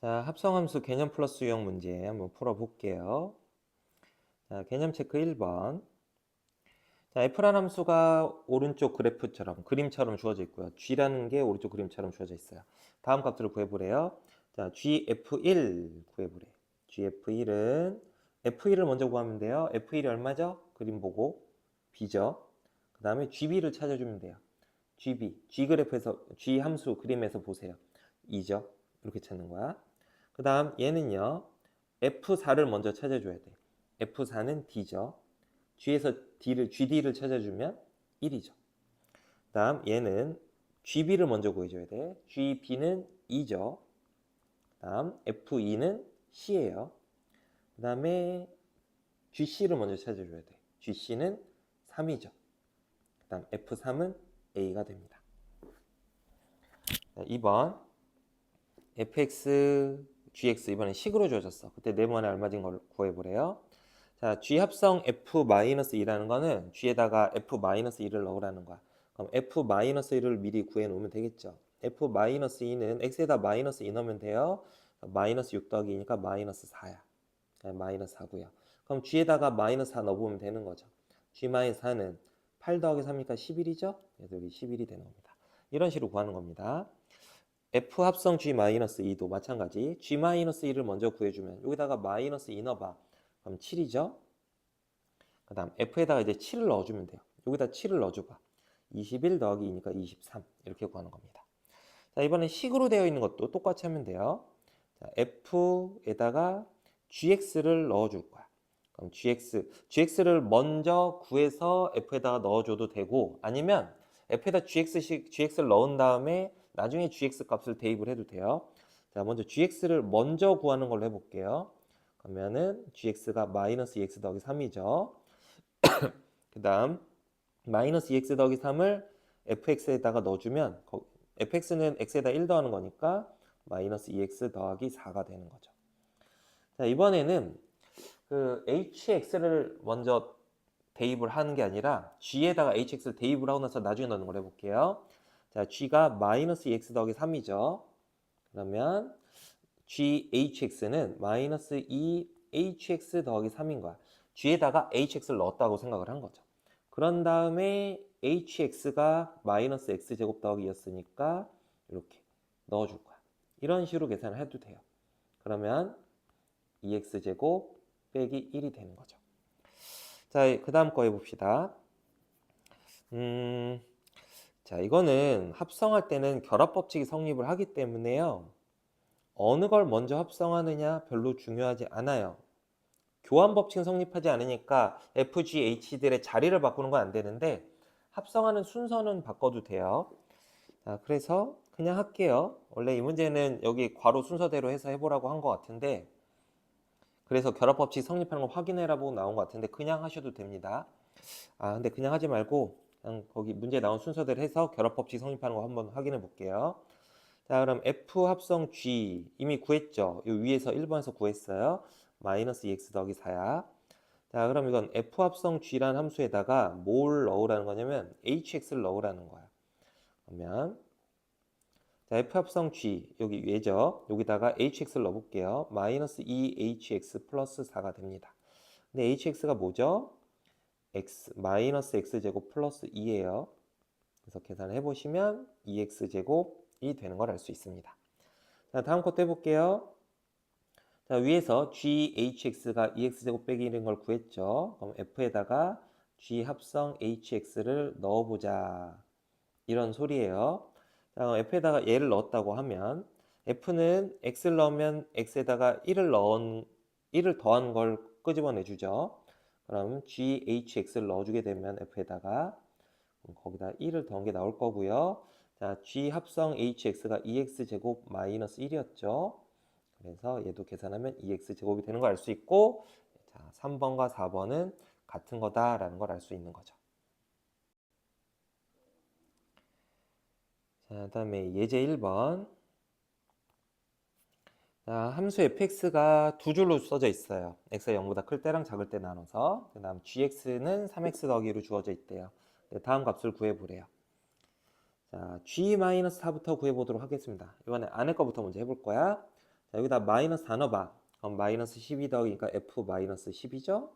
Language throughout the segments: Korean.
자, 합성함수 개념 플러스 유형 문제 한번 풀어볼게요. 자, 개념 체크 1번. 자, F라는 함수가 오른쪽 그래프처럼, 그림처럼 주어져 있고요. G라는 게 오른쪽 그림처럼 주어져 있어요. 다음 값들을 구해보래요. 자, GF1 구해보래. GF1은 F1을 먼저 구하면 돼요. F1이 얼마죠? 그림 보고. B죠. 그 다음에 GB를 찾아주면 돼요. GB, G그래프에서, G 함수 그림에서 보세요. 2죠. 이렇게 찾는 거야. 그 다음 얘는요. F4를 먼저 찾아줘야 돼. F4는 D죠. G에서 GD를 찾아주면 1이죠. 그 다음 얘는 GB를 먼저 구해줘야 돼. GB는 2죠. 그 다음 F2는 C예요. 그 다음에 GC를 먼저 찾아줘야 돼. GC는 3이죠. 그 다음 F3은 A가 됩니다. 2번 fx, gx 이번엔 식으로 주어졌어. 그때 네모안에 얼마진 걸 구해보래요. 자, g 합성 f-2라는 거는 g에다가 f-2를 넣으라는 거야. 그럼 f-1을 미리 구해놓으면 되겠죠. f-2는 x에다 마이너스 2 넣으면 돼요. 마이너스 6 더하기 2니까 마이너스 4야. 마이너스 4고요. 그럼 g에다가 마이너스 4 넣어보면 되는 거죠. g-4는 8 더하기 3이니까 11이죠. 그래서 여기 11이 되는 겁니다. 이런 식으로 구하는 겁니다. F 합성 G-2도 마찬가지. G-1을 먼저 구해주면 여기다가 마이너스 2 넣어봐. 그럼 7이죠. 그 다음 F에다가 이제 7을 넣어주면 돼요. 여기다 7을 넣어줘봐. 21 더하기 2니까 23 이렇게 구하는 겁니다. 자, 이번엔 식으로 되어 있는 것도 똑같이 하면 돼요. 자, F에다가 GX를 넣어줄 거야. 그럼 GX를 먼저 구해서 F에다가 넣어줘도 되고 아니면 F에다 GX를 넣은 다음에 나중에 GX 값을 대입을 해도 돼요. 자, 먼저 GX를 먼저 구하는 걸로 해볼게요. 그러면은 GX가 마이너스 2X 더하기 3이죠. 그 다음 마이너스 2X 더하기 3을 fx에다가 넣어주면 fx는 x에다 1 더하는 거니까 마이너스 2x 더하기 4가 되는 거죠. 자, 이번에는 그 hx를 먼저 대입을 하는 게 아니라 g에다가 hx를 대입을 하고 나서 나중에 넣는 걸 해볼게요. 자, g가 마이너스 2x 더하기 3이죠. 그러면 GHX는 마이너스 2HX 더하기 3인 거야. G에다가 HX를 넣었다고 생각을 한 거죠. 그런 다음에 HX가 마이너스 X제곱 더하기 2였으니까 이렇게 넣어줄 거야. 이런 식으로 계산을 해도 돼요. 그러면 2X제곱 빼기 1이 되는 거죠. 자, 그 다음 거 해봅시다. 자, 이거는 합성할 때는 결합법칙이 성립을 하기 때문에요. 어느 걸 먼저 합성하느냐 별로 중요하지 않아요. 교환 법칙은 성립하지 않으니까 FGH들의 자리를 바꾸는 건 안 되는데 합성하는 순서는 바꿔도 돼요. 자, 그래서 그냥 할게요. 원래 이 문제는 여기 괄호 순서대로 해서 해보라고 한 것 같은데 그래서 결합 법칙 성립하는 거 확인해라고 나온 것 같은데 그냥 하셔도 됩니다. 근데 그냥 하지 말고 그냥 거기 문제 나온 순서대로 해서 결합 법칙 성립하는 거 한번 확인해 볼게요. 자, 그럼 F 합성 G 이미 구했죠? 이 위에서 1번에서 구했어요. 마이너스 2x 더하기 4야. 자, 그럼 이건 F 합성 G라는 함수에다가 뭘 넣으라는 거냐면 HX를 넣으라는 거야. 그러면 자, F 합성 G 여기 얘죠? 여기다가 HX를 넣어볼게요. 마이너스 2HX 플러스 4가 됩니다. 근데 HX가 뭐죠? X 마이너스 X제곱 플러스 2예요. 그래서 계산을 해보시면 2X제곱이 되는 걸 알 수 있습니다. 자, 다음 것도 해볼게요. 자, 위에서 GHX가 2X제곱 빼기 1인 걸 구했죠. 그럼 F에다가 G 합성 HX를 넣어보자. 이런 소리예요. 자, 그럼 F에다가 얘를 넣었다고 하면 F는 X를 넣으면 X에다가 1을 더한 걸 끄집어내주죠. 그럼 GHX를 넣어주게 되면 F에다가 거기다 1을 더한 게 나올 거고요. 자, G 합성 HX가 2X제곱 마이너스 1이었죠. 그래서 얘도 계산하면 2X제곱이 되는 걸 알 수 있고 자, 3번과 4번은 같은 거다라는 걸 알 수 있는 거죠. 자, 그다음에 예제 1번. 자, 함수 fx가 두 줄로 써져 있어요. x가 0보다 클 때랑 작을 때 나눠서. 그다음 gx는 3x 더하기로 주어져 있대요. 다음 값을 구해보래요. 자, g-4부터 구해보도록 하겠습니다. 이번에 안에 거부터 먼저 해볼 거야. 자, 여기다 마이너스 다 넣어봐. 그럼 마이너스 12 더하기니까 F 마이너스 10이죠?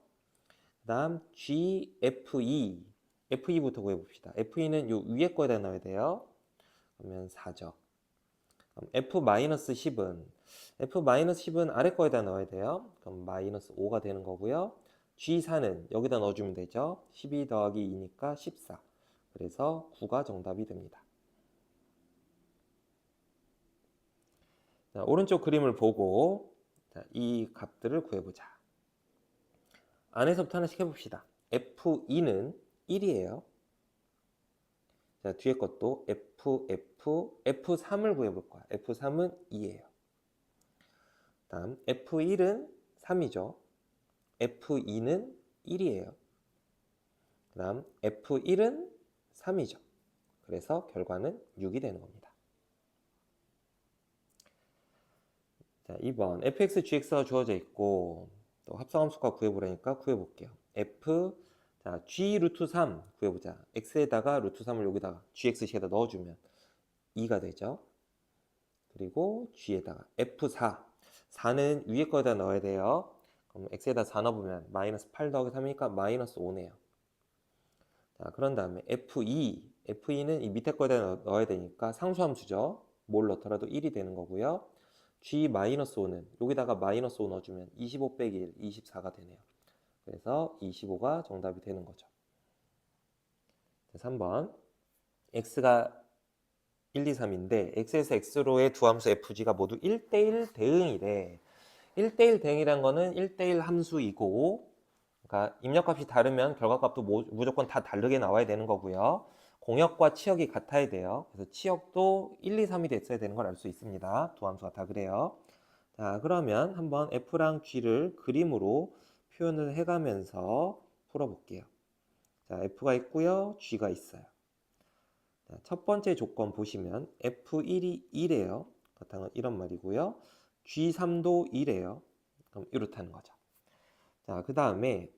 그 다음 GFE. FE부터 구해봅시다. FE는 요 위에 거에다 넣어야 돼요. 그러면 4죠. 그럼 F-10은 아래 거에다 넣어야 돼요. 그럼 마이너스 5가 되는 거고요. G4는 여기다 넣어주면 되죠. 12 더하기 2니까 14. 그래서 9가 정답이 됩니다. 자, 오른쪽 그림을 보고 자, 이 값들을 구해보자. 안에서부터 하나씩 해봅시다. F2는 1이에요. 자, 뒤에 것도 F3을 구해볼 거야. F3은 2예요. 다음 F1은 3이죠. F2는 1이에요. 그 다음 F1은 3이죠. 그래서 결과는 6이 되는 겁니다. 자, 2번 fx, gx가 주어져 있고 또 합성함수가 구해보라니까 구해볼게요. 자, g 루트 3 구해보자. x에다가 루트 3을 여기다가 gx식에다 넣어주면 2가 되죠. 그리고 g에다가 f4 4는 위에 거에다 넣어야 돼요. 그럼 x에다 4 넣어보면 마이너스 8 더하기 3이니까 마이너스 5네요. 자, 그런 다음에 F2는 이 밑에 거에다 넣어야 되니까 상수함수죠. 뭘 넣더라도 1이 되는 거고요. G-5는 여기다가 마이너스 5 넣어주면 25 빼기 1, 24가 되네요. 그래서 25가 정답이 되는 거죠. 3번 x가 1, 2, 3인데 x에서 x로의 두 함수 fg가 모두 1대1 대응이래. 1대1 대응이란 거는 1대1 함수이고 그러니까 입력값이 다르면 결과값도 무조건 다 다르게 나와야 되는 거고요. 공역과 치역이 같아야 돼요. 그래서 치역도 1, 2, 3이 됐어야 되는 걸 알 수 있습니다. 두 함수가 다 그래요. 자, 그러면 한번 F랑 G를 그림으로 표현을 해가면서 풀어볼게요. 자, F가 있고요. G가 있어요. 자, 첫 번째 조건 보시면 F1이 1이에요. 그렇다면 이런 말이고요. G3도 1이에요. 그럼 이렇다는 거죠. 자, 그 다음에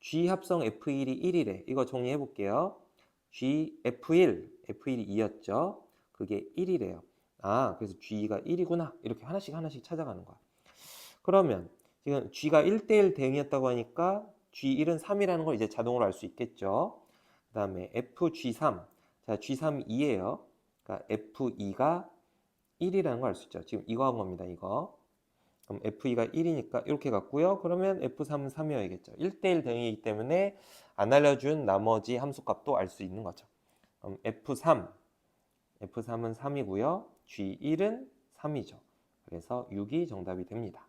G 합성 F1이 1이래. 이거 정리해 볼게요. G F1이 2였죠. 그게 1이래요. 아, 그래서 G가 1이구나. 이렇게 하나씩 찾아가는 거야. 그러면 지금 G가 1대1 대응이었다고 하니까 G1은 3이라는 걸 이제 자동으로 알 수 있겠죠. 그 다음에 FG3. 자, G3 2예요. 그러니까 F2가 1이라는 걸 알 수 있죠. 지금 이거 한 겁니다. 이거. 그럼 F2가 1이니까 이렇게 갔고요. 그러면 F3은 3이어야겠죠. 1대1 대응이기 때문에 안 알려준 나머지 함수값도 알 수 있는 거죠. 그럼 F3은 3이고요. G1은 3이죠. 그래서 6이 정답이 됩니다.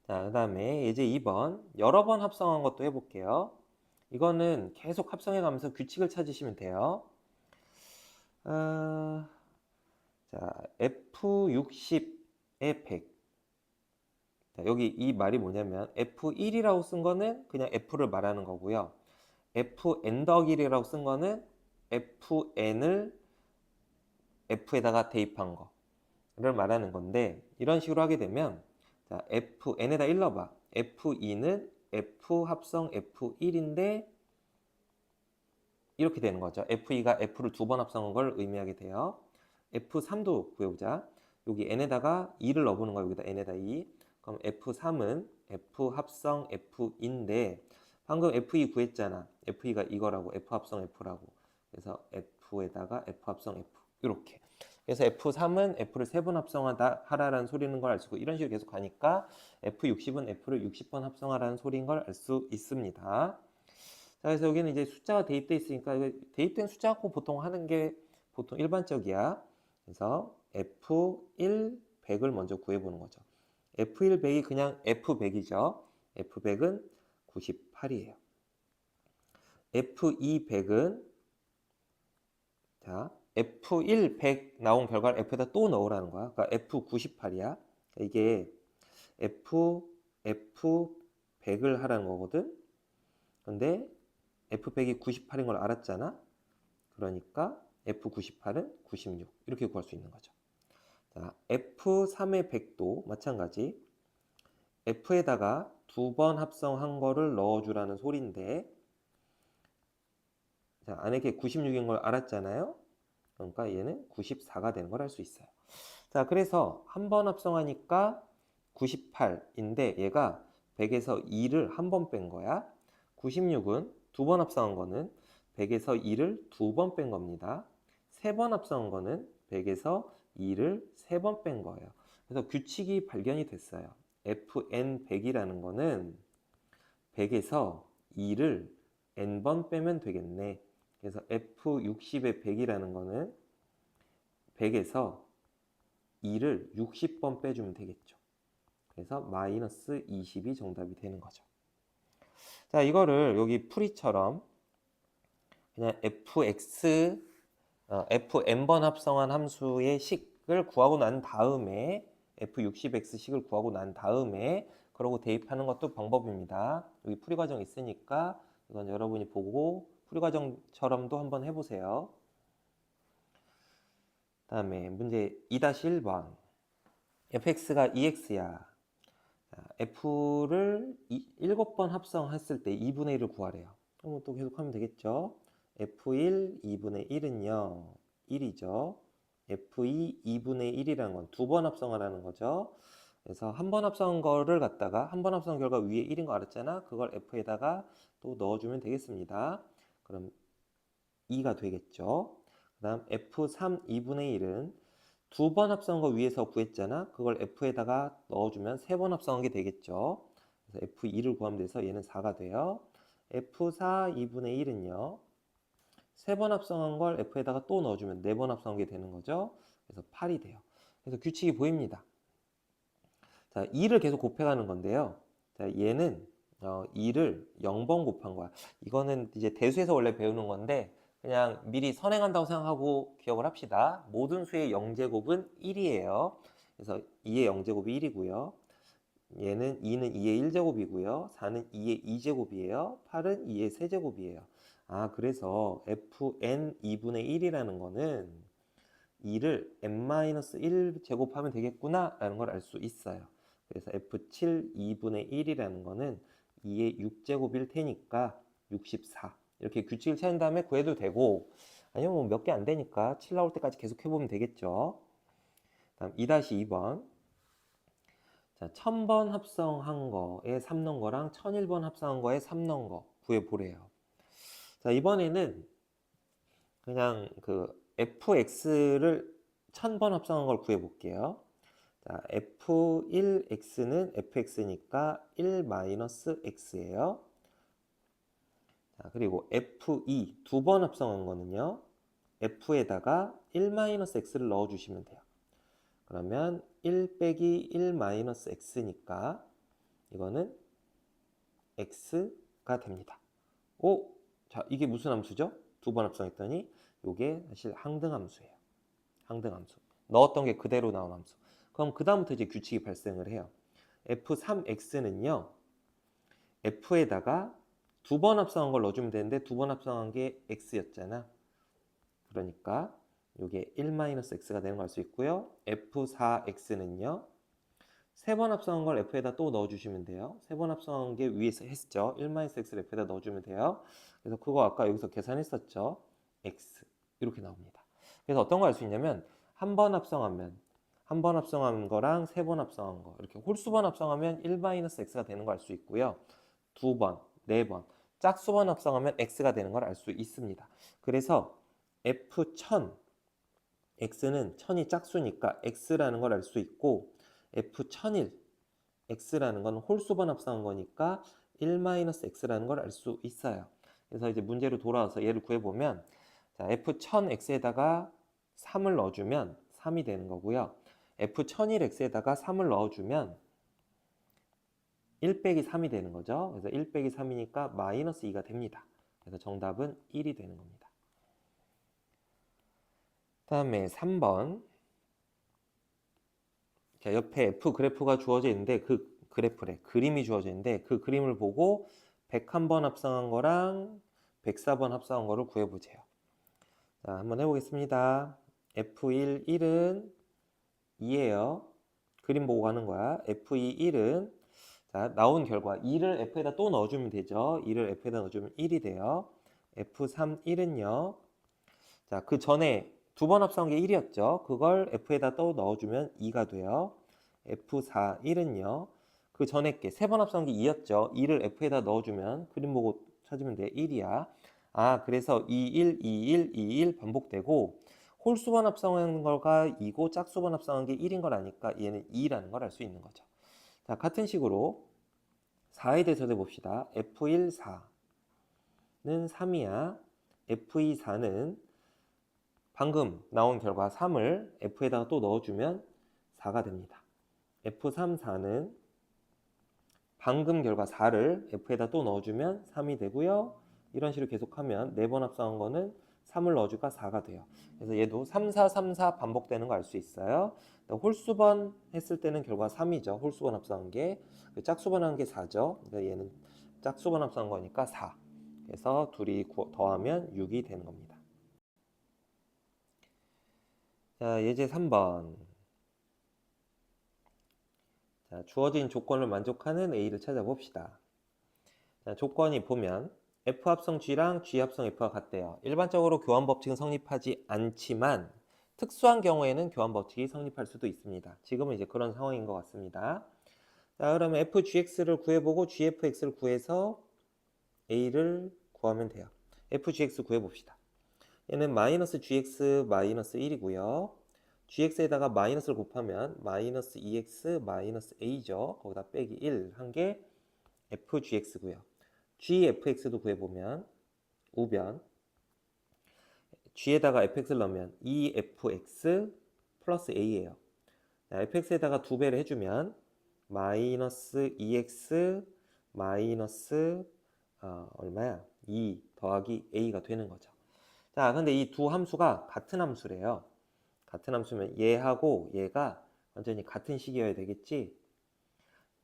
자, 그 다음에 이제 2번 여러 번 합성한 것도 해볼게요. 이거는 계속 합성해 가면서 규칙을 찾으시면 돼요. 자, F60의 100. 자, 여기 이 말이 뭐냐면 F1이라고 쓴 거는 그냥 F를 말하는 거고요. FN 더하기 1이라고 쓴 거는 FN을 F에다가 대입한 거를 말하는 건데 이런 식으로 하게 되면 자, FN에다 1 넣어봐. F2는 F 합성 F1인데 이렇게 되는 거죠. F2가 F를 두 번 합성한 걸 의미하게 돼요. F3도 구해보자. 여기 N에다가 2를 넣어보는 거야. 여기다 N에다 2. 그럼 F3은 F 합성 F인데 방금 F2 구했잖아. F2가 이거라고. F 합성 F라고. 그래서 F에다가 F 합성 F. 이렇게. 그래서 F3은 F를 3번 합성하라는 소리인 걸 알 수 있고 이런 식으로 계속 가니까 F60은 F를 60번 합성하라는 소리인 걸 알 수 있습니다. 자, 그래서 여기는 이제 숫자가 대입되어 있으니까 대입된 숫자 갖고 보통 하는 게 보통 일반적이야. 그래서 F1 100을 먼저 구해보는 거죠. F1 100이 그냥 F100이죠. F100은 98이에요. F2 100은 자, F1 100 나온 결과를 F에다 또 넣으라는 거야. 그러니까 F98이야. 이게 F100을 하라는 거거든. 근데 F100이 98인 걸 알았잖아. 그러니까 F98은 96 이렇게 구할 수 있는 거죠. 자, F3의 100도 마찬가지. F에다가 두 번 합성한 거를 넣어주라는 소리인데 자, 안에 게 96인 걸 알았잖아요. 그러니까 얘는 94가 되는 걸 알 수 있어요. 자, 그래서 한 번 합성하니까 98인데 얘가 100에서 2를 한 번 뺀 거야. 96은 두 번 합성한 거는 100에서 2를 두 번 뺀 겁니다. 세 번 합성한 거는 100에서 2를 세 번 뺀 거예요. 그래서 규칙이 발견이 됐어요. fn100이라는 거는 100에서 2를 n번 빼면 되겠네. 그래서 f60의 100이라는 거는 100에서 2를 60번 빼주면 되겠죠. 그래서 마이너스 20이 정답이 되는 거죠. 자, 이거를 여기 풀이처럼 그냥 fn번 합성한 함수의 식을 구하고 난 다음에 f60x 식을 구하고 난 다음에 그러고 대입하는 것도 방법입니다. 여기 풀이 과정 있으니까 이건 여러분이 보고 풀이 과정처럼도 한번 해보세요. 다음에 문제 2-1번 fx가 2x야. f를 7번 합성했을 때 2분의 1을 구하래요. 그럼 또 계속 하면 되겠죠. f1 2분의 1은요 1이죠. f2 2분의 1이라는 건 두 번 합성하라는 거죠. 그래서 한 번 합성한 거를 갖다가 한 번 합성한 결과 위에 1인 거 알았잖아. 그걸 f에다가 또 넣어주면 되겠습니다. 그럼 2가 되겠죠. 그 다음 f3 2분의 1은 두 번 합성한 거 위에서 구했잖아. 그걸 f에다가 넣어주면 세 번 합성한 게 되겠죠. 그래서 f2를 구하면 돼서 얘는 4가 돼요. f4 2분의 1은요. 세 번 합성한 걸 f에다가 또 넣어주면 네 번 합성한 게 되는 거죠. 그래서 8이 돼요. 그래서 규칙이 보입니다. 자, 2를 계속 곱해가는 건데요. 자, 얘는 2를 0번 곱한 거야. 이거는 이제 대수에서 원래 배우는 건데 그냥 미리 선행한다고 생각하고 기억을 합시다. 모든 수의 0제곱은 1이에요. 그래서 2의 0제곱이 1이고요. 얘는 2는 2의 1제곱이고요. 4는 2의 2제곱이에요. 8은 2의 세제곱이에요. 아, 그래서 fn 2분의 1이라는 거는 2를 n-1 제곱하면 되겠구나 라는 걸 알 수 있어요. 그래서 f7 2분의 1이라는 거는 2의 6제곱일 테니까 64 이렇게 규칙을 찾은 다음에 구해도 되고 아니면 뭐 몇 개 안 되니까 7 나올 때까지 계속 해보면 되겠죠. 다음 2-2번 자, 1000번 합성한 거에 3 넣은 거랑 1001번 합성한 거에 3 넣은 거 구해보래요. 자, 이번에는 그냥 그 fx를 1000번 합성한 걸 구해볼게요. 자, f1x는 fx니까 1-x예요. 자, 그리고 f2 두 번 합성한 거는요. f에다가 1-x를 넣어주시면 돼요. 그러면 1 빼기 1-x니까 이거는 x가 됩니다. 오, 자, 이게 무슨 함수죠? 두 번 합성했더니 이게 사실 항등함수예요. 항등함수. 넣었던 게 그대로 나온 함수. 그럼 그 다음부터 이제 규칙이 발생을 해요. f3x는요. f에다가 두 번 합성한 걸 넣어주면 되는데 두 번 합성한 게 x였잖아. 그러니까 이게 1-x가 되는 걸 알 수 있고요. f4x는요. 세 번 합성한 걸 f에다 또 넣어주시면 돼요. 세 번 합성한 게 위에서 했죠. 1-x를 f에다 넣어주면 돼요. 그래서 그거 아까 여기서 계산했었죠. x 이렇게 나옵니다. 그래서 어떤 거 알 수 있냐면 한 번 합성하면 한 번 합성한 거랑 세 번 합성한 거 이렇게 홀수번 합성하면 1-x가 되는 거 알 수 있고요. 두 번, 네 번, 짝수번 합성하면 x가 되는 걸 알 수 있습니다. 그래서 f1000 x는 1000이 짝수니까 x라는 걸 알 수 있고 f1001 x라는 건 홀수번 합성한 거니까 1-x라는 걸 알 수 있어요. 그래서 이제 문제로 돌아와서 얘를 구해보면 자, f1000x에다가 3을 넣어주면 3이 되는 거고요. f1001x에다가 3을 넣어주면 1 빼기 3이 되는 거죠. 그래서 1 빼기 3이니까 마이너스 2가 됩니다. 그래서 정답은 1이 되는 겁니다. 다음에 3번 자, 옆에 F 그래프가 주어져 있는데 그 그래프래 그림이 주어져 있는데 그 그림을 보고 101번 합성한 거랑 104번 합성한 거를 구해보세요. 자, 한번 해보겠습니다. F1 1은 2예요. 그림 보고 가는 거야. F2 1은 자, 나온 결과 2를 F에다 또 넣어주면 되죠. 2를 F에다 넣어주면 1이 돼요. F3 1은요. 자, 그 전에 두 번 합성한 게 1이었죠. 그걸 f에다 또 넣어주면 2가 돼요. f4, 1은요. 그 전에 게 세 번 합성한 게 2였죠. 2를 f에다 넣어주면 그림 보고 찾으면 돼. 1이야. 아, 그래서 2, 1, 2, 1, 2, 1 반복되고 홀수번 합성한 거가 2고 짝수번 합성한 게 1인 걸 아니까 얘는 2라는 걸 알 수 있는 거죠. 자, 같은 식으로 4에 대해서 해봅시다. f1, 4는 3이야. f2, 4는 방금 나온 결과 3을 f에다가 또 넣어주면 4가 됩니다. f3, 4는 방금 결과 4를 f에다 또 넣어주면 3이 되고요. 이런 식으로 계속하면 4번 합성한 거는 3을 넣어주니까 4가 돼요. 그래서 얘도 3, 4, 3, 4 반복되는 거 알 수 있어요. 홀수번 했을 때는 결과 3이죠. 홀수번 합성한 게. 짝수번 한 게 4죠. 그러니까 얘는 짝수번 합성한 거니까 4. 그래서 둘이 더하면 6이 되는 겁니다. 자, 예제 3번. 자, 주어진 조건을 만족하는 A를 찾아봅시다. 자, 조건이 보면 F 합성 G랑 G 합성 F가 같대요. 일반적으로 교환 법칙은 성립하지 않지만 특수한 경우에는 교환 법칙이 성립할 수도 있습니다. 지금은 이제 그런 상황인 것 같습니다. 자, 그러면 FGX를 구해보고 GFX를 구해서 A를 구하면 돼요. FGX 구해봅시다. 얘는 마이너스 GX 마이너스 1이고요. GX에다가 마이너스를 곱하면 마이너스 2X 마이너스 A죠. 거기다 빼기 1 한 게 FGX고요. GFX도 구해보면 우변 G에다가 fx를 넣으면 2fx 플러스 a예요. fx에다가 2배를 해주면 마이너스 2x 마이너스 얼마야? 2 더하기 a가 되는 거죠. 자, 근데 이 두 함수가 같은 함수래요. 같은 함수면 얘하고 얘가 완전히 같은 식이어야 되겠지?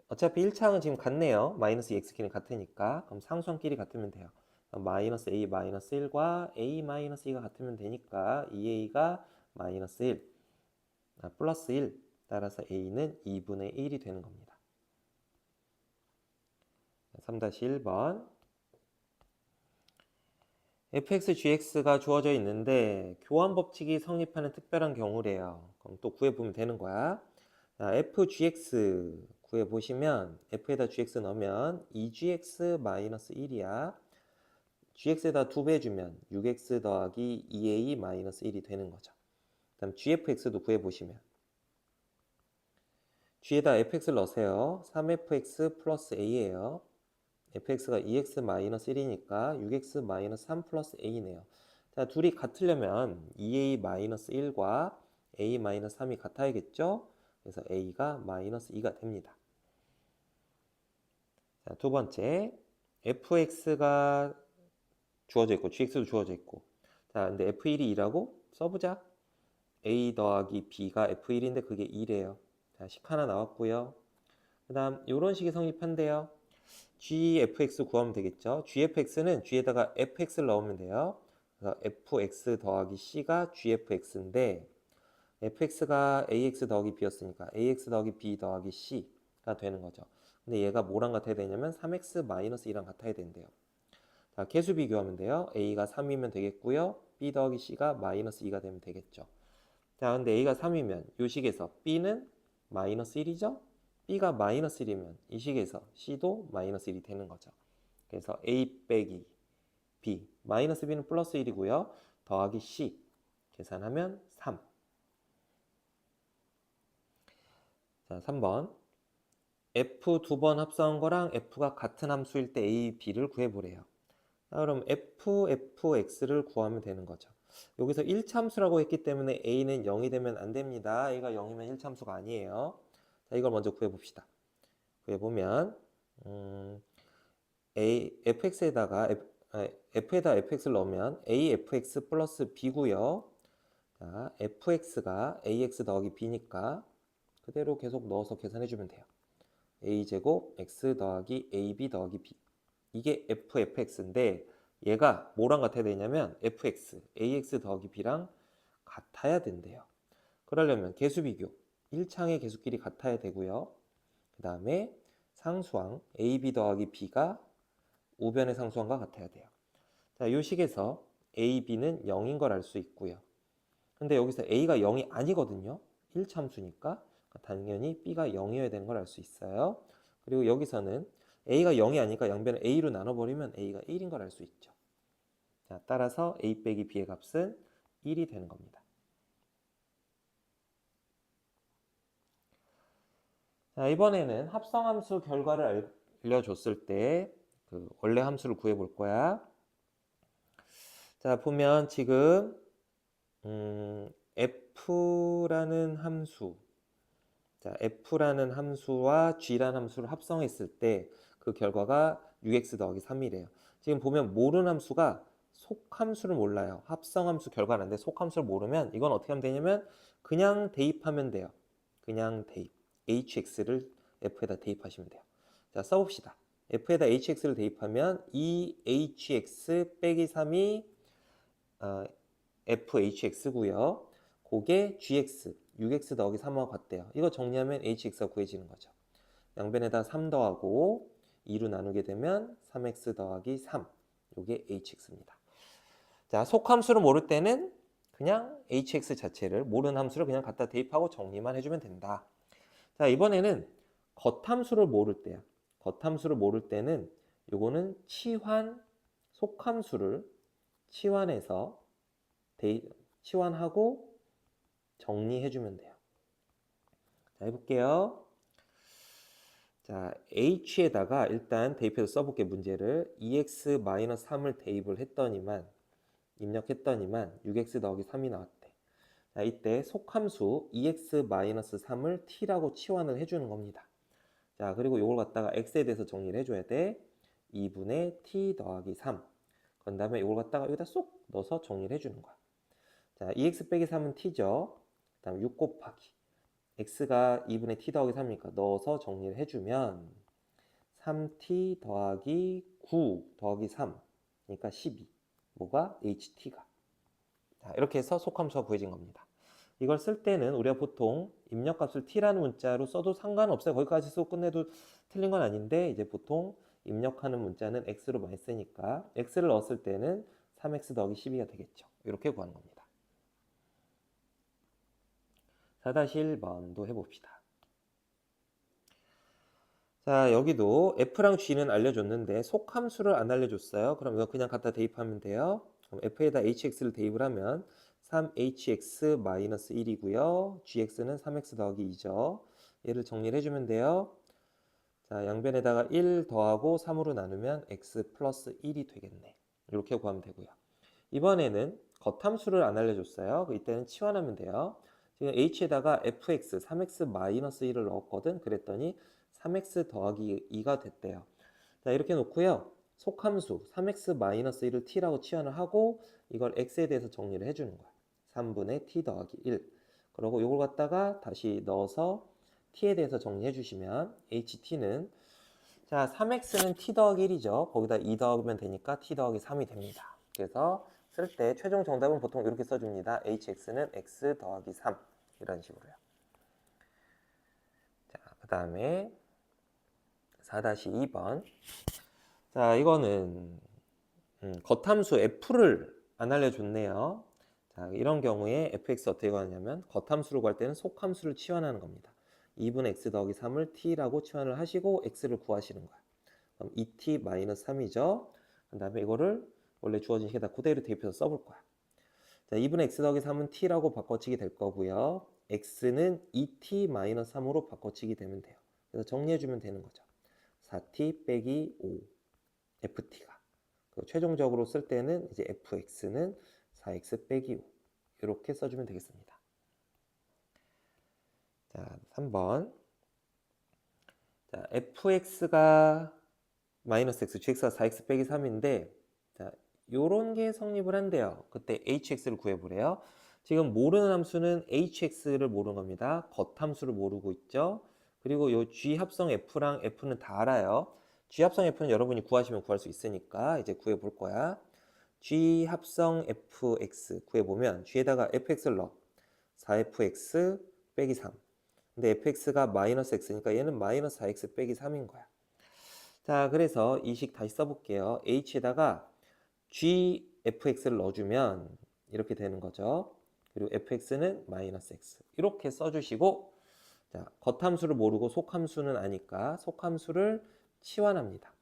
어차피 1차항은 지금 같네요. 마이너스 2x끼리 같으니까. 그럼 상수항끼리 같으면 돼요. 마이너스 a 마이너스 1과 a 마이너스 2가 같으면 되니까 2a가 마이너스 1, 플러스 1. 따라서 a는 2분의 1이 되는 겁니다. 3-1번. fx, gx가 주어져 있는데 교환 법칙이 성립하는 특별한 경우래요. 그럼 또 구해보면 되는 거야. 자, fgx 구해보시면 f에다 gx 넣으면 2gx-1이야. gx에다 2배 주면 6x 더하기 2a-1이 되는 거죠. 그다음 gfx도 구해보시면 g에다 fx를 넣으세요. 3fx 플러스 a예요. fx가 2x-1이니까 6x-3 플러스 a네요. 자, 둘이 같으려면 2a-1과 a-3이 같아야겠죠? 그래서 a가 마이너스 2가 됩니다. 자, 두 번째, fx가 주어져 있고 gx도 주어져 있고. 자, 근데 f1이 2라고 써보자. a 더하기 b가 f1인데 그게 2래요. 자, 식 하나 나왔고요. 그 다음 이런 식이 성립한대요. gfx 구하면 되겠죠. gfx는 g에다가 fx를 넣으면 돼요. 그래서 fx 더하기 c가 gfx인데 fx가 ax 더하기 b였으니까 ax 더하기 b 더하기 c가 되는 거죠. 근데 얘가 뭐랑 같아야 되냐면 3x-2랑 같아야 된대요. 자, 개수 비교하면 돼요. a가 3이면 되겠고요. b 더하기 c가 마이너스 2가 되면 되겠죠. 자, 근데 a가 3이면 이 식에서 b는 마이너스 1이죠? b가 마이너스 1이면 이 식에서 c도 마이너스 1이 되는 거죠. 그래서 a 빼기 b, 마이너스 b는 플러스 1이고요. 더하기 c, 계산하면 3. 자, 3번. f 두 번 합성한 거랑 f가 같은 함수일 때 a, b를 구해보래요. 자, 그럼 fx를 구하면 되는 거죠. 여기서 1참수라고 했기 때문에 a는 0이 되면 안 됩니다. a가 0이면 1참수가 아니에요. 자, 이걸 먼저 구해봅시다. 구해보면 fx에다가 f에다 fx를 넣으면 afx 플러스 b고요. 자, fx가 ax 더하기 b니까 그대로 계속 넣어서 계산해주면 돼요. a제곱 x 더하기 ab 더하기 b. 이게 fx인데 얘가 뭐랑 같아야 되냐면 fx, ax 더하기 b랑 같아야 된대요. 그러려면 개수 비교, 1창의 개수끼리 같아야 되고요. 그 다음에 상수항 ab 더하기 b가 우변의 상수항과 같아야 돼요. 자, 이 식에서 a, b는 0인 걸 알 수 있고요. 근데 여기서 a가 0이 아니거든요. 1참수니까 당연히 b가 0이어야 되는 걸 알 수 있어요. 그리고 여기서는 a가 0이 아니니까 양변을 a로 나눠버리면 a가 1인 걸 알 수 있죠. 자, 따라서 a 빼기 b의 값은 1이 되는 겁니다. 자, 이번에는 합성함수 결과를 알려줬을 때 그 원래 함수를 구해볼 거야. 자, 보면 지금 f라는 함수, 자, f라는 함수와 g라는 함수를 합성했을 때 그 결과가 6x 더하기 3이래요. 지금 보면 모르는 함수가 속함수를 몰라요. 합성함수 결과는 안 돼. 속함수를 모르면 이건 어떻게 하면 되냐면 그냥 대입하면 돼요. 그냥 대입. hx를 f에다 대입하시면 돼요. 자, 써봅시다. f에다 hx를 대입하면 2hx 빼기 3이 fhx고요. 그게 gx, 6x 더하기 3하고 같대요. 이거 정리하면 hx가 구해지는 거죠. 양변에다 3 더하고 2로 나누게 되면 3x 더하기 3. 이게 hx입니다. 자, 속함수를 모를 때는 그냥 hx 자체를 모르는 함수를 그냥 갖다 대입하고 정리만 해주면 된다. 자, 이번에는 겉함수를 모를 때야. 겉함수를 모를 때는 요거는 속함수를 치환해서 치환하고 정리해주면 돼요. 자, 해볼게요. 자, h에다가 일단 대입해서 써볼게 문제를. 2x-3을 대입을 했더니만 입력했더니만 6x 더하기 3이 나왔대. 자, 이때 속함수 2x-3을 t라고 치환을 해주는 겁니다. 자, 그리고 이걸 갖다가 x에 대해서 정리를 해줘야 돼. 2분의 t 더하기 3. 그 다음에 이걸 갖다가 여기다 쏙 넣어서 정리를 해주는 거야. 자, 2x 빼기 3은 t죠. 그 다음 6 곱하기 x가 2분의 t 더하기 3이니까 넣어서 정리를 해주면 3t 더하기 9 더하기 3 그러니까 12. 뭐가? ht가. 자, 이렇게 해서 속함수가 구해진 겁니다. 이걸 쓸 때는 우리가 보통 입력값을 t라는 문자로 써도 상관없어요. 거기까지 쓰고 끝내도 틀린 건 아닌데 이제 보통 입력하는 문자는 x로 많이 쓰니까 x를 넣었을 때는 3x 더하기 12가 되겠죠. 이렇게 구하는 겁니다. 4-1번도 해봅시다. 자, 여기도 f랑 g는 알려줬는데 속함수를 안 알려줬어요. 그럼 이거 그냥 갖다 대입하면 돼요. 그럼 f에다 hx를 대입을 하면 3hx-1이고요. gx는 3x 더하기 2죠. 얘를 정리를 해주면 돼요. 자, 양변에다가 1 더하고 3으로 나누면 x 플러스 1이 되겠네. 이렇게 구하면 되고요. 이번에는 겉함수를 안 알려줬어요. 이때는 치환하면 돼요. 지금 h에다가 fx, 3x-1을 넣었거든. 그랬더니 3x 더하기 2가 됐대요. 자, 이렇게 놓고요. 속함수 3x-1을 t라고 치환을 하고 이걸 x에 대해서 정리를 해주는 거야. 3분의 t 더하기 1. 그리고 이걸 갖다가 다시 넣어서 t에 대해서 정리해 주시면 ht는 자, 3x는 t 더하기 1이죠. 거기다 2 더하면 되니까 t 더하기 3이 됩니다. 그래서 쓸 때 최종 정답은 보통 이렇게 써줍니다. hx는 x 더하기 3 이런 식으로요. 자, 그 다음에 4-2번. 자, 이거는 겉함수 f를 안 알려줬네요. 자, 이런 경우에 fx 어떻게 구하냐면 겉함수를 구할 때는 속함수를 치환하는 겁니다. 2분의 x 더하기 3을 t라고 치환을 하시고 x를 구하시는 거야. 그럼 2t-3이죠. 그 다음에 이거를 원래 주어진 식에다 그대로 대입해서 써볼 거야. 자, 2분의 x 더하기 3은 t라고 바꿔치기 될 거고요. x는 2t-3으로 바꿔치기 되면 돼요. 그래서 정리해주면 되는 거죠. 4t 빼기 5 ft가. 최종적으로 쓸 때는 이제 fx는 4x 빼기 5 이렇게 써주면 되겠습니다. 자, 3번. 자, fx가 마이너스 x, gx가 4x 빼기 3인데 자, 요런 게 성립을 한대요. 그때 hx를 구해보래요. 지금 모르는 함수는 hx를 모르는 겁니다. 겉함수를 모르고 있죠. 그리고 요 g 합성 f랑 f는 다 알아요. g 합성 f는 여러분이 구하시면 구할 수 있으니까 이제 구해볼 거야. g 합성 fx 구해보면 g에다가 fx를 넣어. 4fx 빼기 3. 근데 fx가 마이너스 x니까 얘는 마이너스 4x 빼기 3인 거야. 자, 그래서 이 식 다시 써볼게요. h에다가 gfx를 넣어주면 이렇게 되는 거죠. 그리고 fx는 마이너스 x. 이렇게 써주시고, 자, 겉함수를 모르고 속함수는 아니까 속함수를 치환합니다.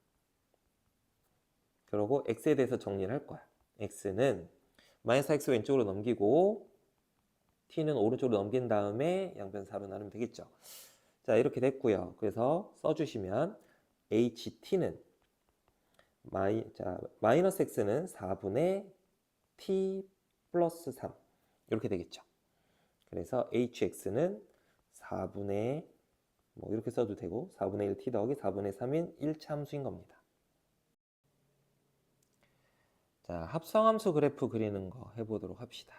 그리고 x에 대해서 정리를 할 거야. x는 마이너스 x 왼쪽으로 넘기고 t는 오른쪽으로 넘긴 다음에 양변사로 나누면 되겠죠. 자, 이렇게 됐고요. 그래서 써주시면 ht는 마이너스 x는 4분의 t 플러스 3 이렇게 되겠죠. 그래서 hx는 4분의 뭐 이렇게 써도 되고 4분의 1 t 더하기 4분의 3인 1차 함수인 겁니다. 자, 합성함수 그래프 그리는 거 해보도록 합시다.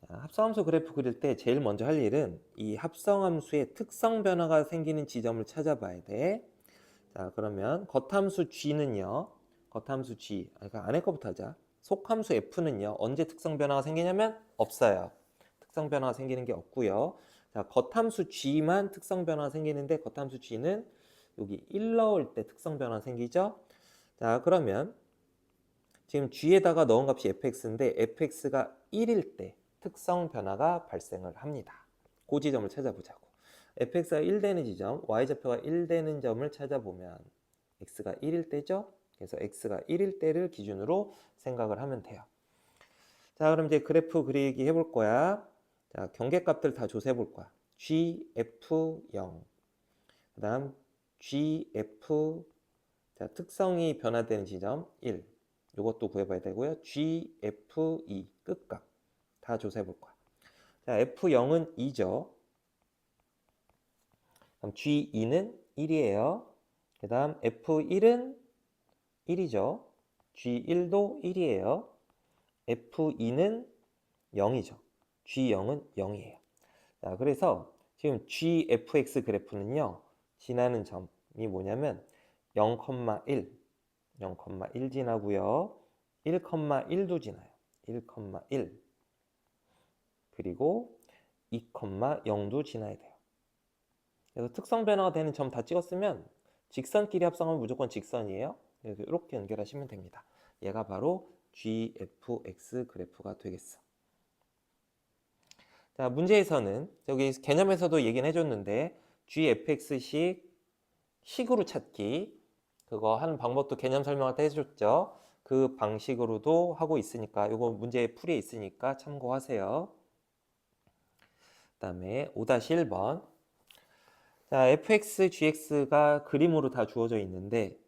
자, 합성함수 그래프 그릴 때 제일 먼저 할 일은 이 합성함수의 특성 변화가 생기는 지점을 찾아봐야 돼. 자, 그러면 겉함수 g는요. 겉함수 g, 그러니까 안에 거부터 하자. 속함수 f는요. 언제 특성 변화가 생기냐면 없어요. 특성 변화가 생기는 게 없고요. 자, 겉함수 g만 특성 변화가 생기는데 겉함수 g는 여기 1 넣을 때 특성 변화 생기죠. 자, 그러면 지금 g에다가 넣은 값이 fx인데 fx가 1일 때 특성 변화가 발생을 합니다. 그 지점을 찾아보자고. fx가 1 되는 지점, y좌표가 1 되는 점을 찾아보면 x가 1일 때죠. 그래서 x가 1일 때를 기준으로 생각을 하면 돼요. 자, 그럼 이제 그래프 그리기 해볼 거야. 자, 경계값들 다 조사해 볼 거야. gf0, 그 다음 gf, 자, 특성이 변화되는 지점 1, 이것도 구해봐야 되고요. gf2 끝값 다 조사해 볼 거야. 자, f0은 2죠. 그럼 g2는 1이에요. 그 다음 f1은 1이죠. g1도 1이에요. f2는 0이죠. g0은 0이에요. 자, 그래서 지금 gfx 그래프는요. 지나는 점이 뭐냐면 0,1, 0,1 지나고요. 1,1도 지나요. 1,1 그리고 2,0도 지나야 돼요. 그래서 특성 변화가 되는 점 다 찍었으면 직선끼리 합성하면 무조건 직선이에요. 그래서 이렇게 연결하시면 됩니다. 얘가 바로 gfx 그래프가 되겠어. 자, 문제에서는 여기 개념에서도 얘기는 해줬는데 gfx식 식으로 찾기 그거 하는 방법도 개념 설명할 때 해줬죠. 그 방식으로도 하고 있으니까 이거 문제 풀이에 있으니까 참고하세요. 그 다음에 5-1번. 자, fx, gx가 그림으로 다 주어져 있는데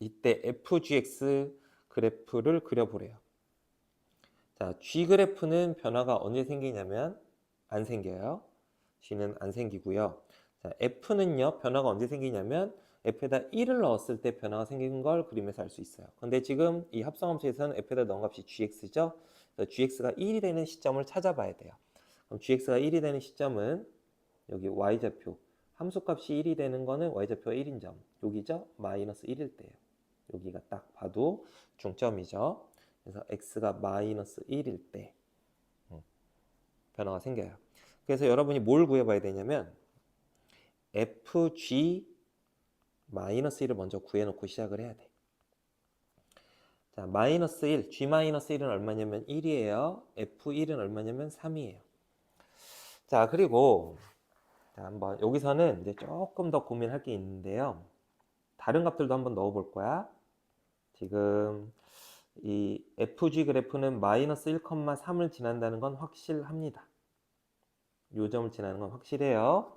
이때 fgx 그래프를 그려보래요. 자, g 그래프는 변화가 언제 생기냐면 안 생겨요. g는 안 생기고요. 자, f는요. 변화가 언제 생기냐면 f에다 1을 넣었을 때 변화가 생긴 걸 그림에서 알 수 있어요. 근데 지금 이 합성함수에서는 f에다 넣은 값이 gx죠. 그래서 gx가 1이 되는 시점을 찾아봐야 돼요. 그럼 gx가 1이 되는 시점은 여기 y좌표 함수값이 1이 되는 거는 y좌표가 1인 점 여기죠? 마이너스 1일 때예요. 여기가 딱 봐도 중점이죠. 그래서 x가 마이너스 1일 때 변화가 생겨요. 그래서 여러분이 뭘 구해봐야 되냐면 fg 마이너스 1을 먼저 구해놓고 시작을 해야 돼. 자, 마이너스 1, g 마이너스 1은 얼마냐면 1이에요. f1은 얼마냐면 3이에요. 자, 그리고 자, 한번 여기서는 이제 조금 더 고민할 게 있는데요. 다른 값들도 한번 넣어볼 거야. 지금 이 fg 그래프는 마이너스 1,3을 지난다는 건 확실합니다. 요 점을 지나는 건 확실해요.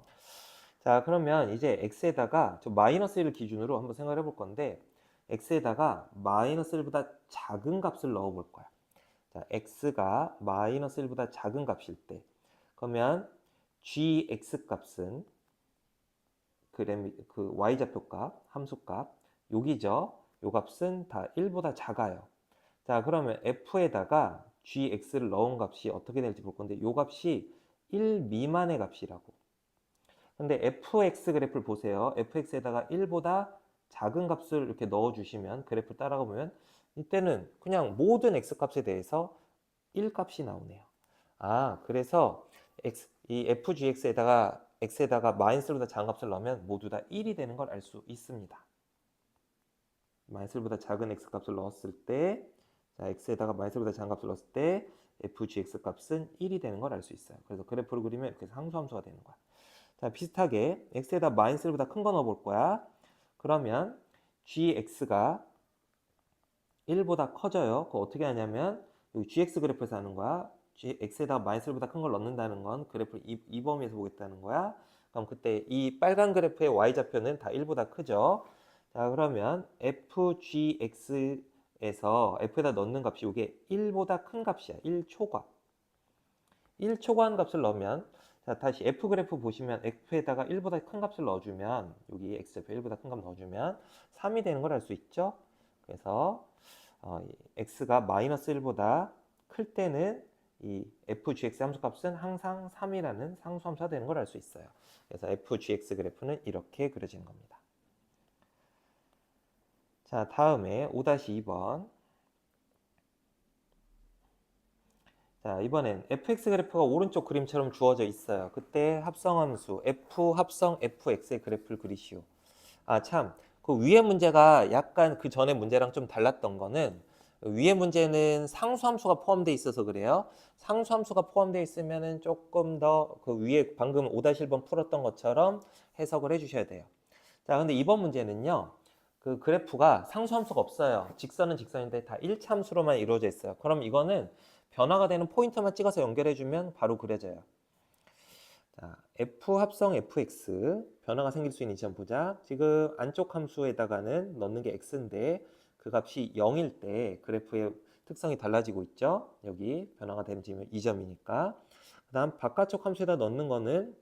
자, 그러면 이제 x에다가 저 마이너스 1을 기준으로 한번 생각을 해볼 건데 x에다가 마이너스 1보다 작은 값을 넣어볼 거야. 자, x가 마이너스 1보다 작은 값일 때 그러면 gx 값은 그 y좌표 값, 함수 값 여기죠. 요 값은 다 1보다 작아요. 자, 그러면 f에다가 gx를 넣은 값이 어떻게 될지 볼 건데 요 값이 1 미만의 값이라고. 근데 fx 그래프를 보세요. fx에다가 1보다 작은 값을 이렇게 넣어주시면 그래프를 따라가 보면 이때는 그냥 모든 x 값에 대해서 1 값이 나오네요. 아, 그래서 이 fgx에다가 x에다가 마이너스보다 작은 값을 넣으면 모두 다 1이 되는 걸 알 수 있습니다. 마이너스보다 작은 x 값을 넣었을 때 자, x에다가 마이너스보다 작은 값을 넣었을 때 fgx 값은 1이 되는 걸 알 수 있어요. 그래서 그래프를 그리면 이렇게 상수함수가 되는 거야. 자, 비슷하게 x에다 마이너스 1보다 큰 거 넣어볼 거야. 그러면 gx가 1보다 커져요. 그거 어떻게 하냐면 여기 gx 그래프에서 하는 거야. x에다 마이너스 1보다 큰 걸 넣는다는 건 그래프를 이 범위에서 보겠다는 거야. 그럼 그때 이 빨간 그래프의 y좌표는 다 1보다 크죠. 자, 그러면 fgx에서 f에다 넣는 값이 이게 1보다 큰 값이야. 1초과. 1초과한 값을 넣으면 자, 다시 f 그래프 보시면 f에다가 1보다 큰 값을 넣어주면 여기 x좌표 1보다 큰 값 넣어주면 3이 되는 걸 알 수 있죠. 그래서 x가 마이너스 1보다 클 때는 이 fgx 함수값은 항상 3이라는 상수함수가 되는 걸 알 수 있어요. 그래서 fgx 그래프는 이렇게 그려지는 겁니다. 자, 다음에 5-2번. 자, 이번엔 fx 그래프가 오른쪽 그림처럼 주어져 있어요. 그때 합성함수 f 합성 fx의 그래프를 그리시오. 아, 참. 그 위에 문제가 약간 그 전에 문제랑 좀 달랐던 거는 위에 문제는 상수함수가 포함되어 있어서 그래요. 상수함수가 포함되어 있으면은 조금 더 그 위에 방금 5-1번 풀었던 것처럼 해석을 해주셔야 돼요. 자, 근데 이번 문제는요. 그 그래프가 상수함수가 없어요. 직선은 직선인데 다 1참수로만 이루어져 있어요. 그럼 이거는 변화가 되는 포인트만 찍어서 연결해주면 바로 그려져요. 자, f 합성 fx 변화가 생길 수 있는 지점 보자. 지금 안쪽 함수에다가는 넣는 게 x인데 그 값이 0일 때 그래프의 특성이 달라지고 있죠. 여기 변화가 되는 지점이 이 점이니까. 그 다음 바깥쪽 함수에다 넣는 거는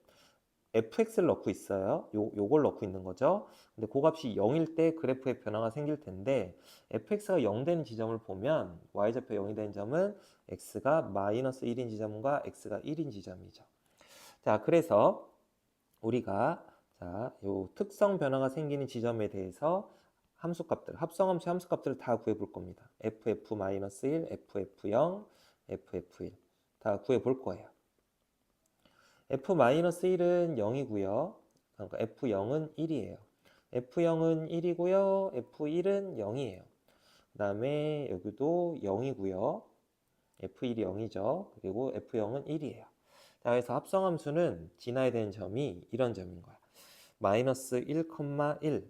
fx를 넣고 있어요. 요걸 넣고 있는 거죠. 근데 그 값이 0일 때 그래프에 변화가 생길 텐데 fx가 0 되는 지점을 보면 y좌표 0이 되는 점은 x가 마이너스 1인 지점과 x가 1인 지점이죠. 자, 그래서 우리가 자, 요 특성 변화가 생기는 지점에 대해서 함수값들, 합성함수 함수값들을 다 구해 볼 겁니다. ff-1, ff0, ff1 다 구해 볼 거예요. f-1은 0이고요. 그러니까 f0은 1이에요. f0은 1이고요. f1은 0이에요. 그 다음에 여기도 0이고요. f1이 0이죠. 그리고 f0은 1이에요. 자, 그래서 합성함수는 지나야 되는 점이 이런 점인 거야. 마이너스 1,1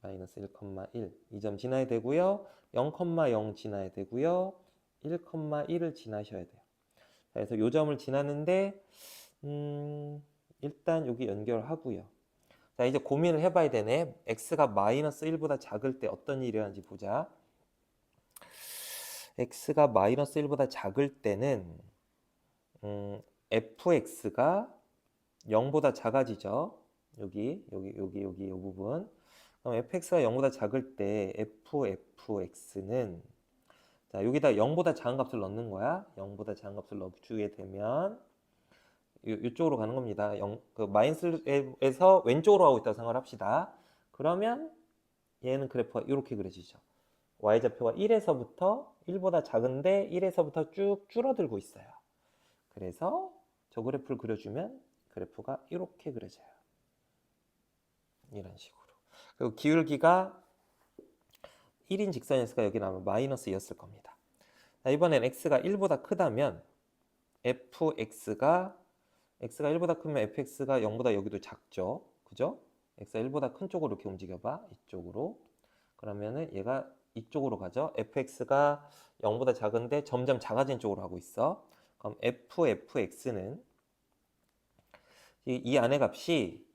마이너스 1,1 이 점 지나야 되고요. 0,0 지나야 되고요. 1,1을 지나셔야 돼요. 자, 그래서 이 점을 지나는데 일단 여기 연결하고요. 자, 이제 고민을 해봐야 되네. x가 마이너스 1보다 작을 때 어떤 일이 일어나는지 보자. x가 마이너스 1보다 작을 때는 fx가 0보다 작아지죠. 여기 이 부분. 그럼 fx가 0보다 작을 때 fx는 자, 여기다 0보다 작은 값을 넣는 거야. 0보다 작은 값을 넣어주게 되면 이쪽으로 가는 겁니다. 그 마이너스에서 왼쪽으로 가고 있다고 생각을 합시다. 그러면 얘는 그래프가 이렇게 그려지죠. y좌표가 1에서부터 1보다 작은데 1에서부터 쭉 줄어들고 있어요. 그래서 저 그래프를 그려주면 그래프가 이렇게 그려져요. 이런 식으로. 그리고 기울기가 1인 직선이었으니까 여기 나오면 마이너스였을 겁니다. 자, 이번엔 x가 1보다 크다면 x가 1보다 크면 fx가 0보다 여기도 작죠. 그죠? x가 1보다 큰 쪽으로 이렇게 움직여봐. 이쪽으로. 그러면은 얘가 이쪽으로 가죠. fx가 0보다 작은데 점점 작아진 쪽으로 가고 있어. 그럼 fx는 이 안의 값이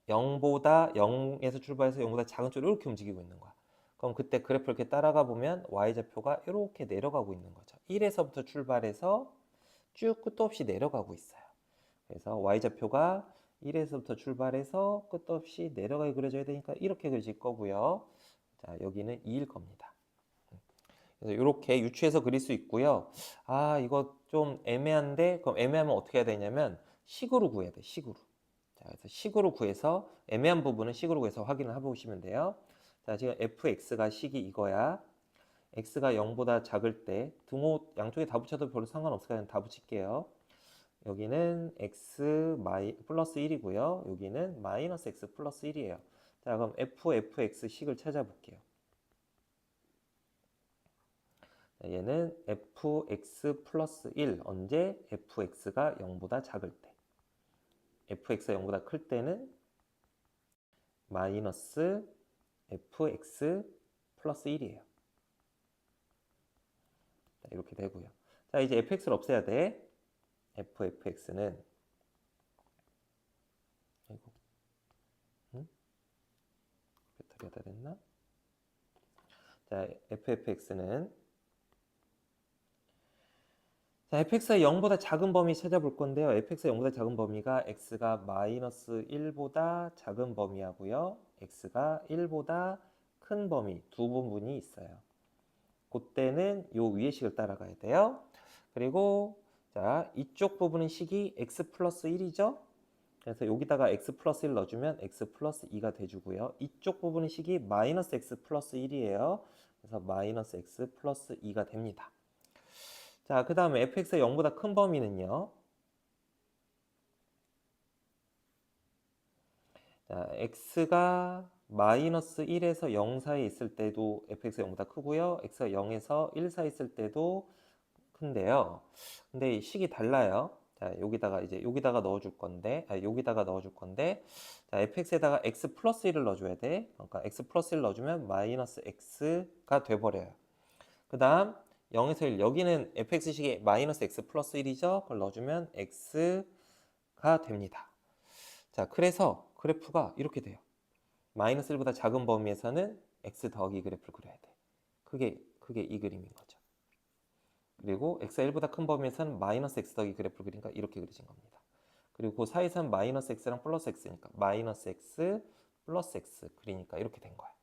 0보다 0에서 출발해서 0보다 작은 쪽으로 이렇게 움직이고 있는 거야. 그럼 그때 그래프를 이렇게 따라가 보면 y좌표가 이렇게 내려가고 있는 거죠. 1에서부터 출발해서 쭉 끝도 없이 내려가고 있어요. 그래서 y좌표가 1에서부터 출발해서 끝도 없이 내려가게 그려져야 되니까 이렇게 그려질 거고요. 자, 여기는 2일 겁니다. 그래서 이렇게 유추해서 그릴 수 있고요. 아, 이거 좀 애매한데 그럼 애매하면 어떻게 해야 되냐면 식으로 구해야 돼. 식으로. 자, 그래서 식으로 구해서 애매한 부분은 식으로 구해서 확인을 해보시면 돼요. 자, 지금 fx가 식이 이거야. x가 0보다 작을 때 등호 양쪽에 다 붙여도 별로 상관없으니까 그냥 다 붙일게요. 여기는 x 플러스 1이고요. 여기는 마이너스 x 플러스 1이에요. 자, 그럼 fx 식을 찾아볼게요. 얘는 fx 플러스 1, 언제? fx가 0보다 작을 때. fx가 0보다 클 때는 마이너스 fx 플러스 1이에요. 이렇게 되고요. 자, 이제 fx를 없애야 돼. fx는 아이고, 배터리가 다 됐나? 자, fx는 자, fx가 0보다 작은 범위 찾아볼 건데요. fx가 0보다 작은 범위가 x가 마이너스 1보다 작은 범위하고요. x가 1보다 큰 범위 두 부분이 있어요. 그때는 요 위의 식을 따라가야 돼요. 그리고 자, 이쪽 부분은 식이 x 플러스 1이죠. 그래서 여기다가 x 플러스 1 넣어주면 x 플러스 2가 돼주고요. 이쪽 부분은 식이 마이너스 x 플러스 1이에요. 그래서 마이너스 x 플러스 2가 됩니다. 자, 그 다음에 fx가 0보다 큰 범위는요. 자, x가 마이너스 1에서 0 사이에 있을 때도 fx가 0보다 크고요. x가 0에서 1 사이에 있을 때도 큰데요. 근데 이 식이 달라요. 자, 여기다가 넣어줄 건데, 자, fx에다가 x 플러스 1을 넣어줘야 돼. 그러니까 x 플러스 1 넣어주면 마이너스 x가 돼버려요. 그 다음 0에서 1, 여기는 fx식이 마이너스 x 플러스 1이죠. 그걸 넣어주면 x가 됩니다. 자, 그래서 그래프가 이렇게 돼요. 마이너스 1보다 작은 범위에서는 x 더하기 그래프를 그려야 돼. 그게 이 그림인 거죠. 그리고 x가 1보다 큰 범위에서는 마이너스 x 더하기 그래프를 그리니까 이렇게 그려진 겁니다. 그리고 그 사이에서는 마이너스 x랑 플러스 x니까 마이너스 x 플러스 x 그리니까 이렇게 된 거예요.